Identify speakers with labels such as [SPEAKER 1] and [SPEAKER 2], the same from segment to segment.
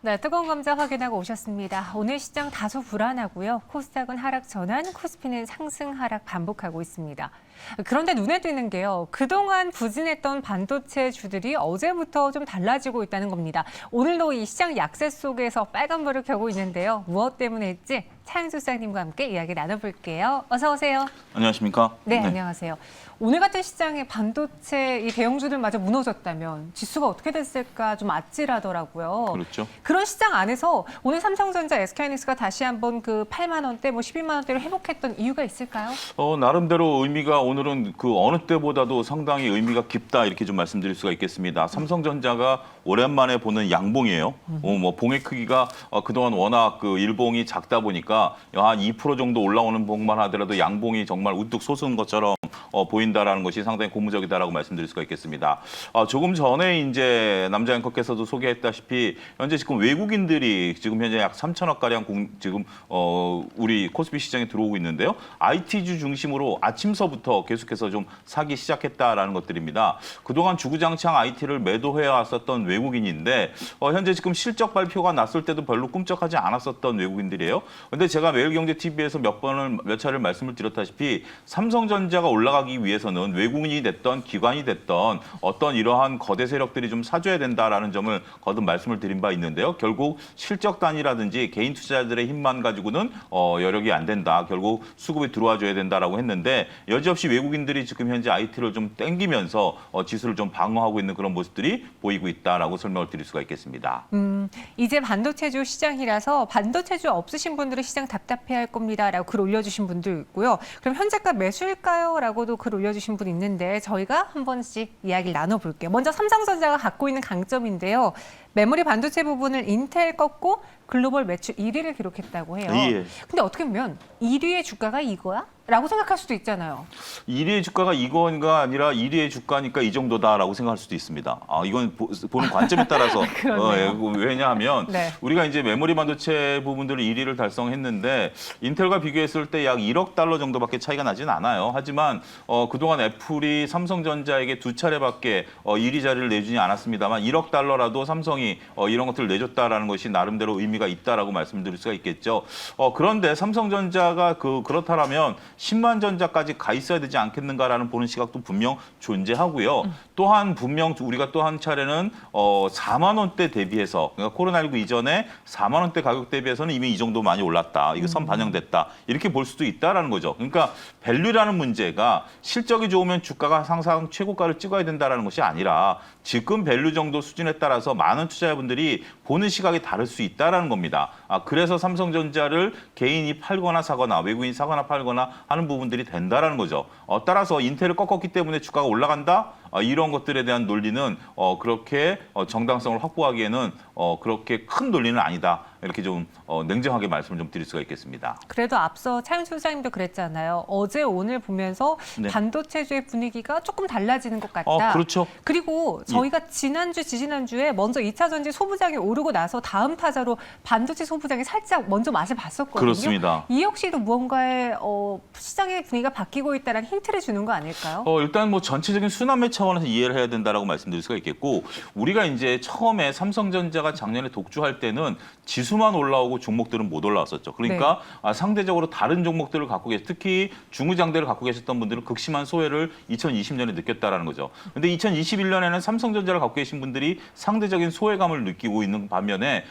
[SPEAKER 1] 네, 뜨거운 감자 확인하고 오셨습니다. 오늘 시장 다소 불안하고요. 코스닥은 하락 전환, 코스피는 상승 하락 반복하고 있습니다. 그런데 눈에 띄는 게요. 그동안 부진했던 반도체 주들이 어제부터 좀 달라지고 있다는 겁니다. 오늘도 이 시장 약세 속에서 빨간불을 켜고 있는데요. 무엇 때문일지 차영수 소장님과 함께 이야기 나눠볼게요. 어서 오세요.
[SPEAKER 2] 안녕하십니까?
[SPEAKER 1] 네, 안녕하세요. 오늘 같은 시장에 반도체 이 대형주들마저 무너졌다면 지수가 어떻게 됐을까 좀 아찔하더라고요.
[SPEAKER 2] 그렇죠.
[SPEAKER 1] 그런 시장 안에서 오늘 삼성전자, SK하이닉스가 다시 한번 그 8만 원대, 12만 원대를 회복했던 이유가 있을까요? 나름대로
[SPEAKER 2] 의미가 오늘은 그 어느 때보다도 상당히 의미가 깊다 이렇게 좀 말씀드릴 수가 있겠습니다. 삼성전자가 오랜만에 보는 양봉이에요. 봉의 크기가 그동안 워낙 그 일봉이 작다 보니까 한 2% 정도 올라오는 봉만 하더라도 양봉이 정말 우뚝 솟은 것처럼 보인다라는 것이 상당히 고무적이다라고 말씀드릴 수가 있겠습니다. 조금 전에 이제 남자 앵커께서도 소개했다시피 현재 지금 외국인들이 지금 현재 약 3천억 가량 지금 우리 코스피 시장에 들어오고 있는데요. IT주 중심으로 아침서부터 계속해서 좀 사기 시작했다라는 것들입니다. 그동안 주구장창 IT를 매도해 왔었던 외국인인데 현재 지금 실적 발표가 났을 때도 별로 꿈쩍하지 않았었던 외국인들이에요. 근데 제가 매일경제TV에서 몇 차례 말씀을 드렸다시피 삼성전자가 올라가기 위해서는 외국인이 됐던 기관이 됐던 어떤 이러한 거대 세력들이 좀 사줘야 된다라는 점을 거듭 말씀을 드린 바 있는데요. 결국 실적 단위라든지 개인 투자자들의 힘만 가지고는 여력이 안 된다. 결국 수급이 들어와 줘야 된다라고 했는데 여지없이 외국인들이 지금 현재 IT를 좀 땡기면서 지수를 좀 방어하고 있는 그런 모습들이 보이고 있다라고 설명을 드릴 수가 있겠습니다.
[SPEAKER 1] 이제 반도체주 시장이라서 반도체주 없으신 분들은 시장 답답해할 겁니다라고 글 올려주신 분도 있고요. 그럼 현재가 매수일까요? 라고도 글 올려주신 분 있는데 저희가 한 번씩 이야기를 나눠볼게요. 먼저 삼성전자가 갖고 있는 강점인데요. 메모리 반도체 부분을 인텔 꺾고 글로벌 매출 1위를 기록했다고 해요.
[SPEAKER 2] 예.
[SPEAKER 1] 근데 어떻게 보면 1위의 주가가 이거야? 라고 생각할 수도 있잖아요.
[SPEAKER 2] 1위의 주가가 이거가 아니라 1위의 주가니까 이 정도다라고 생각할 수도 있습니다. 이건 보는 관점에 따라서 왜냐하면
[SPEAKER 1] 네.
[SPEAKER 2] 우리가 이제 메모리 반도체 부분들을 1위를 달성했는데 인텔과 비교했을 때 약 1억 달러 정도밖에 차이가 나진 않아요. 하지만 그동안 애플이 삼성전자에게 두 차례밖에 1위 자리를 내주지 않았습니다만 1억 달러라도 삼성이 이런 것들을 내줬다라는 것이 나름대로 의미가 있다라고 말씀드릴 수가 있겠죠. 그런데 삼성전자가 그렇다라면 10만 전자까지 가 있어야 되지 않겠는가라는 보는 시각도 분명 존재하고요. 또한 분명 우리가 또 한 차례는 4만 원대 대비해서 그러니까 코로나19 이전에 4만 원대 가격 대비해서는 이미 이 정도 많이 올랐다. 이거 선 반영됐다. 이렇게 볼 수도 있다라는 거죠. 그러니까 밸류라는 문제가 실적이 좋으면 주가가 항상 최고가를 찍어야 된다라는 것이 아니라 지금 밸류 정도 수준에 따라서 많은 투자자분들이 보는 시각이 다를 수 있다라는 겁니다. 그래서 삼성전자를 개인이 팔거나 사거나 외국인이 사거나 팔거나 하는 부분들이 된다라는 거죠. 따라서 인텔을 꺾었기 때문에 주가가 올라간다? 이런 것들에 대한 논리는 그렇게 정당성을 확보하기에는 그렇게 큰 논리는 아니다. 이렇게 좀 냉정하게 말씀을 좀 드릴 수가 있겠습니다.
[SPEAKER 1] 그래도 앞서 차윤수 소장님도 그랬잖아요. 어제 오늘 보면서
[SPEAKER 2] 네.
[SPEAKER 1] 반도체주의 분위기가 조금 달라지는 것 같다.
[SPEAKER 2] 그렇죠.
[SPEAKER 1] 그리고 저희가 지난주, 지지난주에 먼저 2차 전지 소부장이 오르고 나서 다음 타자로 반도체 소부장이 살짝 먼저 맛을 봤었거든요.
[SPEAKER 2] 그렇습니다.
[SPEAKER 1] 이 역시도 무언가의 시장의 분위기가 바뀌고 있다는 힌트를 주는 거 아닐까요?
[SPEAKER 2] 일단 뭐 전체적인 순환매 차원에서 이해를 해야 된다라고 말씀드릴 수가 있겠고 우리가 이제 처음에 삼성전자가 작년에 독주할 때는 지수만 올라오고 종목들은 못 올라왔었죠. 그러니까 네. 상대적으로 다른 종목들을 갖고 특히 중후장대를 갖고 계셨던 분들은 극심한 소외를 2020년에 느꼈다라는 거죠. 근데 2021년에는 삼성전자를 갖고 계신 분들이 상대적인 소외감을 느끼고 있는 반면에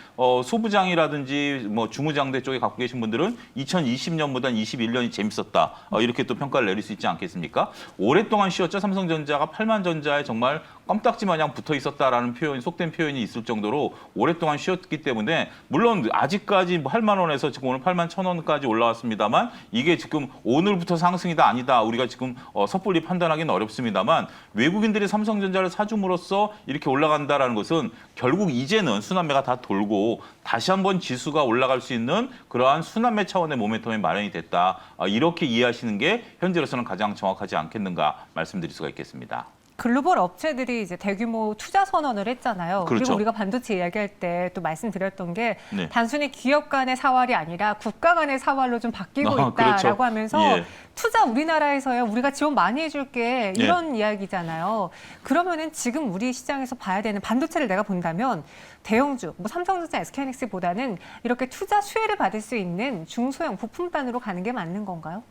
[SPEAKER 2] 소부장이라든지 뭐 중후장대 쪽에 갖고 계신 분들은 2020년보다 21년이 재밌었다. 이렇게 또 평가를 내릴 수 있지 않겠습니까? 오랫동안 쉬었죠. 삼성전자가 8만 전자에 정말 껌딱지 마냥 붙어 있었다라는 표현, 속된 표현이 있을 정도로 오랫동안 쉬었기 때문에 물론 아직까지 8만 원에서 지금 오늘 8만 1,000원까지 올라왔습니다만 이게 지금 오늘부터 상승이다 아니다 우리가 지금 섣불리 판단하기는 어렵습니다만 외국인들이 삼성전자를 사줌으로써 이렇게 올라간다라는 것은 결국 이제는 순환매가 다 돌고 다시 한번 지수가 올라갈 수 있는 그러한 순환매 차원의 모멘텀이 마련이 됐다. 이렇게 이해하시는 게 현재로서는 가장 정확하지 않겠는가 말씀드릴 수가 있겠습니다.
[SPEAKER 1] 글로벌 업체들이 이제 대규모 투자 선언을 했잖아요.
[SPEAKER 2] 그렇죠.
[SPEAKER 1] 그리고 우리가 반도체 이야기할 때 또 말씀드렸던 게
[SPEAKER 2] 네.
[SPEAKER 1] 단순히 기업 간의 사활이 아니라 국가 간의 사활로 좀 바뀌고 있다라고
[SPEAKER 2] 그렇죠.
[SPEAKER 1] 하면서
[SPEAKER 2] 예.
[SPEAKER 1] 투자 우리나라에서요. 우리가 지원 많이 해줄게 이런 이야기잖아요. 그러면은 지금 우리 시장에서 봐야 되는 반도체를 내가 본다면 대형주, 뭐 삼성전자, SK하이닉스보다는 이렇게 투자 수혜를 받을 수 있는 중소형 부품단으로 가는 게 맞는 건가요?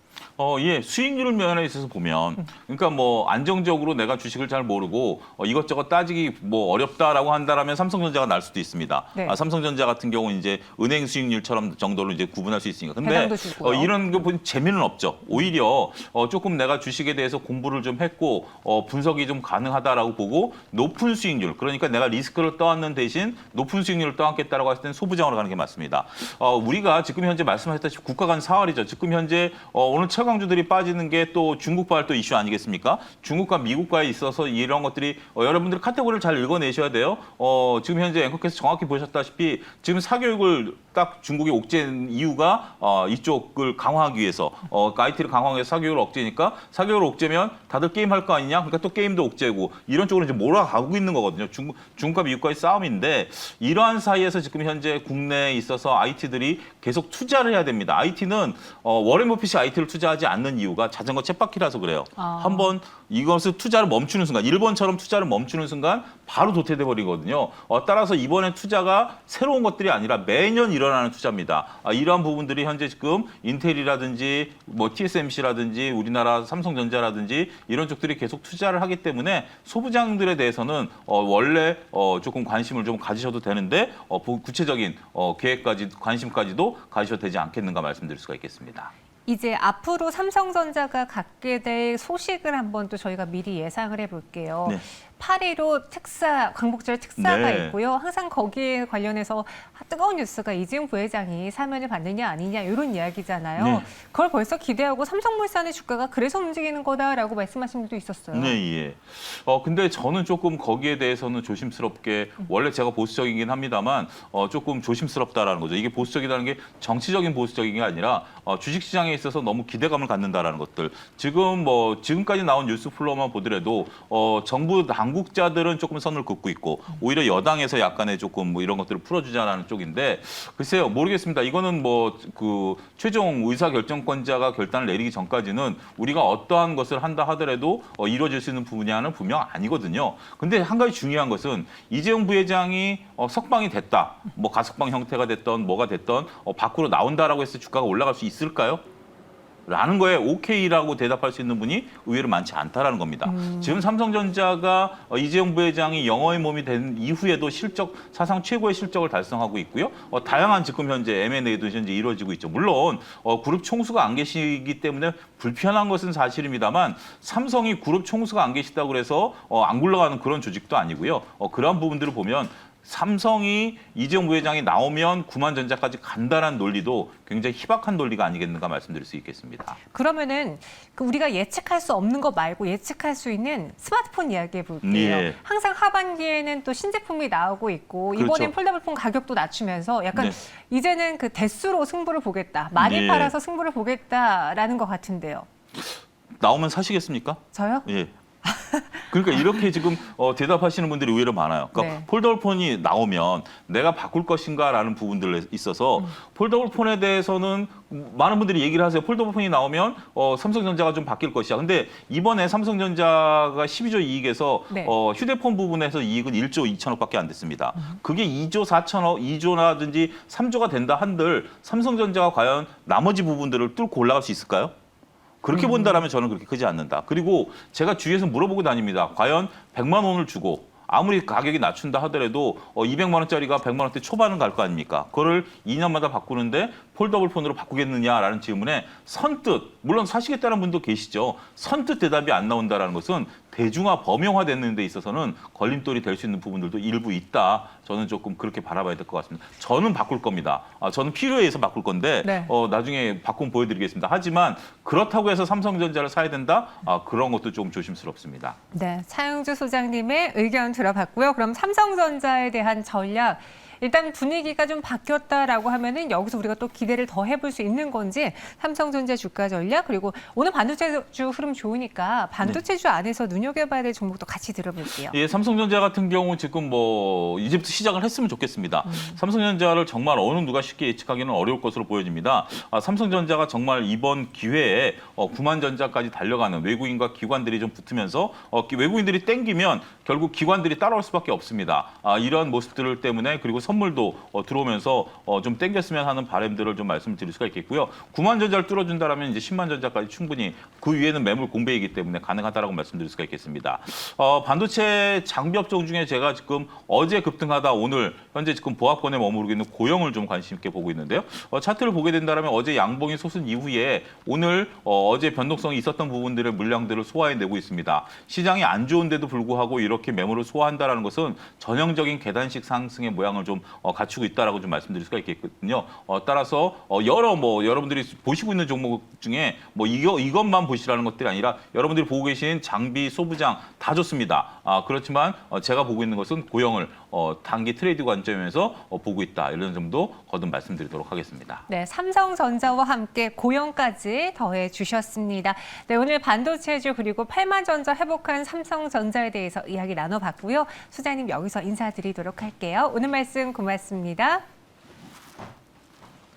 [SPEAKER 2] 예, 수익률 면에 있어서 보면, 그러니까 뭐 안정적으로 내가 주식을 잘 모르고 이것저것 따지기 뭐 어렵다라고 한다라면 삼성전자가 날 수도 있습니다.
[SPEAKER 1] 네.
[SPEAKER 2] 삼성전자 같은 경우는 이제 은행 수익률처럼 정도로 이제 구분할 수 있으니까. 근데
[SPEAKER 1] 배당도 주고요.
[SPEAKER 2] 이런 거 보면 재미는 없죠. 오히려 조금 내가 주식에 대해서 공부를 좀 했고 분석이 좀 가능하다라고 보고 높은 수익률, 그러니까 내가 리스크를 떠안는 대신 높은 수익률을 떠안겠다라고 했을 때는 소부장으로 가는 게 맞습니다. 우리가 지금 현재 말씀하셨다시피 국가 간 사활이죠. 지금 현재 오늘 최강주들이 빠지는 게 또 중국발 또 이슈 아니겠습니까? 중국과 미국과에 있어서 이런 것들이 여러분들 카테고리를 잘 읽어내셔야 돼요. 지금 현재 앵커께서 정확히 보셨다시피 지금 사교육을 딱 중국이 옥죄는 이유가 이쪽을 강화하기 위해서 IT를 강화하기 위해서 사교육을 옥죄니까 사교육을 옥죄면 다들 게임 할 거 아니냐? 그러니까 또 게임도 옥죄고 이런 쪽으로 이제 몰아가고 있는 거거든요. 중국과 미국과의 싸움인데 이러한 사이에서 지금 현재 국내에 있어서 IT들이 계속 투자를 해야 됩니다. IT는 워렌 버핏이 IT를 투자하지 않는 이유가 자전거 쳇바퀴라서 그래요. 한번 이것을 투자를 멈추는 순간, 일본처럼 투자를 멈추는 순간 바로 도태돼 버리거든요. 따라서 이번에 투자가 새로운 것들이 아니라 매년 일어나는 투자입니다. 이러한 부분들이 현재 지금 인텔이라든지 뭐 TSMC라든지 우리나라 삼성전자라든지 이런 쪽들이 계속 투자를 하기 때문에 소부장들에 대해서는 원래 조금 관심을 좀 가지셔도 되는데 구체적인 계획까지 관심까지도 가지셔도 되지 않겠는가 말씀드릴 수가 있겠습니다.
[SPEAKER 1] 이제 앞으로 삼성전자가 갖게 될 소식을 한번 또 저희가 미리 예상을 해볼게요.
[SPEAKER 2] 네.
[SPEAKER 1] 8.15 특사, 광복절 특사가
[SPEAKER 2] 네.
[SPEAKER 1] 있고요. 항상 거기에 관련해서 뜨거운 뉴스가 이재용 부회장이 사면을 받느냐 아니냐 이런 이야기잖아요.
[SPEAKER 2] 네.
[SPEAKER 1] 그걸 벌써 기대하고 삼성물산의 주가가 그래서 움직이는 거다라고 말씀하신 분도 있었어요.
[SPEAKER 2] 네, 예. 근데 저는 조금 거기에 대해서는 조심스럽게 원래 제가 보수적이긴 합니다만 조금 조심스럽다라는 거죠. 이게 보수적이라는 게 정치적인 보수적인 게 아니라 주식시장에 있어서 너무 기대감을 갖는다라는 것들. 지금 지금까지 나온 뉴스 플로우만 보더라도 정부 당국자들은 조금 선을 긋고 있고 오히려 여당에서 약간의 조금 뭐 이런 것들을 풀어주자라는 쪽인데 글쎄요 모르겠습니다. 이거는 그 최종 의사결정권자가 결단을 내리기 전까지는 우리가 어떠한 것을 한다 하더라도 이루어질 수 있는 분야는 분명 아니거든요. 근데 한 가지 중요한 것은 이재용 부회장이 석방이 됐다. 뭐 가석방 형태가 됐던 뭐가 됐던 밖으로 나온다라고 해서 주가가 올라갈 수 있을까요? 라는 거에 오케이라고 대답할 수 있는 분이 의외로 많지 않다라는 겁니다. 지금 삼성전자가 이재용 부회장이 영어의 몸이 된 이후에도 사상 최고의 실적을 달성하고 있고요. 다양한 지금 현재 M&A도 현재 이루어지고 있죠. 물론 그룹 총수가 안 계시기 때문에 불편한 것은 사실입니다만 삼성이 그룹 총수가 안 계시다고 해서 안 굴러가는 그런 조직도 아니고요. 그러한 부분들을 보면 삼성이 이재용 부회장이 나오면 구만전자까지 간다는 논리도 굉장히 희박한 논리가 아니겠는가 말씀드릴 수 있겠습니다.
[SPEAKER 1] 그러면은 우리가 예측할 수 없는 거 말고 예측할 수 있는 스마트폰 이야기해 볼게요.
[SPEAKER 2] 예.
[SPEAKER 1] 항상 하반기에는 또 신제품이 나오고 있고
[SPEAKER 2] 그렇죠.
[SPEAKER 1] 이번엔 폴더블폰 가격도 낮추면서 약간
[SPEAKER 2] 네.
[SPEAKER 1] 이제는 그 대수로 승부를 보겠다. 많이
[SPEAKER 2] 예.
[SPEAKER 1] 팔아서 승부를 보겠다라는 것 같은데요.
[SPEAKER 2] 나오면 사시겠습니까?
[SPEAKER 1] 저요?
[SPEAKER 2] 예. 그러니까 이렇게 지금 대답하시는 분들이 의외로 많아요. 그러니까
[SPEAKER 1] 네.
[SPEAKER 2] 폴더블폰이 나오면 내가 바꿀 것인가라는 부분들에 있어서 폴더블폰에 대해서는 많은 분들이 얘기를 하세요. 폴더블폰이 나오면 삼성전자가 좀 바뀔 것이야. 근데 이번에 삼성전자가 12조 이익에서
[SPEAKER 1] 네.
[SPEAKER 2] 휴대폰 부분에서 이익은 1조 2천억밖에 안 됐습니다. 그게 2조 4천억, 2조라든지 3조가 된다 한들 삼성전자가 과연 나머지 부분들을 뚫고 올라갈 수 있을까요? 그렇게 본다라면 저는 그렇게 크지 않는다. 그리고 제가 주위에서 물어보고 다닙니다. 과연 100만 원을 주고 아무리 가격이 낮춘다 하더라도 200만 원짜리가 100만 원대 초반은 갈 거 아닙니까? 그거를 2년마다 바꾸는데 폴더블폰으로 바꾸겠느냐라는 질문에 선뜻, 물론 사시겠다는 분도 계시죠. 선뜻 대답이 안 나온다는 것은 대중화, 범용화되는 데 있어서는 걸림돌이 될 수 있는 부분들도 일부 있다. 저는 조금 그렇게 바라봐야 될 것 같습니다. 저는 바꿀 겁니다. 저는 필요에 의해서 바꿀 건데
[SPEAKER 1] 네.
[SPEAKER 2] 나중에 바꾸면 보여드리겠습니다. 하지만 그렇다고 해서 삼성전자를 사야 된다? 그런 것도 조금 조심스럽습니다.
[SPEAKER 1] 네, 차영주 소장님의 의견 들어봤고요. 그럼 삼성전자에 대한 전략 일단 분위기가 좀 바뀌었다라고 하면은 여기서 우리가 또 기대를 더 해볼 수 있는 건지 삼성전자 주가 전략 그리고 오늘 반도체주 흐름 좋으니까 반도체주 안에서 눈여겨봐야 될 종목도 같이 들어볼게요.
[SPEAKER 2] 예, 삼성전자 같은 경우 지금 뭐 이제부터 시작을 했으면 좋겠습니다. 삼성전자를 정말 어느 누가 쉽게 예측하기는 어려울 것으로 보여집니다. 삼성전자가 정말 이번 기회에 9만 전자까지 달려가는 외국인과 기관들이 좀 붙으면서 외국인들이 땡기면 결국 기관들이 따라올 수밖에 없습니다. 이런 모습들 때문에 그리고 선물도 들어오면서 좀 땡겼으면 하는 바람들을 좀 말씀드릴 수가 있겠고요. 9만 전자를 뚫어준다라면 이제 10만 전자까지 충분히 그 위에는 매물 공배이기 때문에 가능하다라고 말씀드릴 수가 있겠습니다. 반도체 장비 업종 중에 제가 지금 어제 급등하다 오늘 현재 지금 보합권에 머무르고 있는 고영을 좀 관심 있게 보고 있는데요. 차트를 보게 된다면 어제 양봉이 솟은 이후에 오늘 어제 변동성이 있었던 부분들의 물량들을 소화해내고 있습니다. 시장이 안 좋은데도 불구하고 이렇게 매물을 소화한다는 것은 전형적인 계단식 상승의 모양을 좀 갖추고 있다라고 좀 말씀드릴 수가 있겠거든요. 따라서 여러분들이 보시고 있는 종목 중에 뭐 이것만 보시라는 것들이 아니라 여러분들이 보고 계신 장비, 소부장 다 좋습니다. 그렇지만 제가 보고 있는 것은 고영을 단기 트레이드 관점에서 보고 있다. 이런 점도 거듭 말씀드리도록 하겠습니다.
[SPEAKER 1] 네, 삼성전자와 함께 고영까지 더해 주셨습니다. 네, 오늘 반도체주 그리고 8만 전자 회복한 삼성전자에 대해서 이야기 나눠봤고요. 수장님 여기서 인사드리도록 할게요. 오늘 말씀 고맙습니다.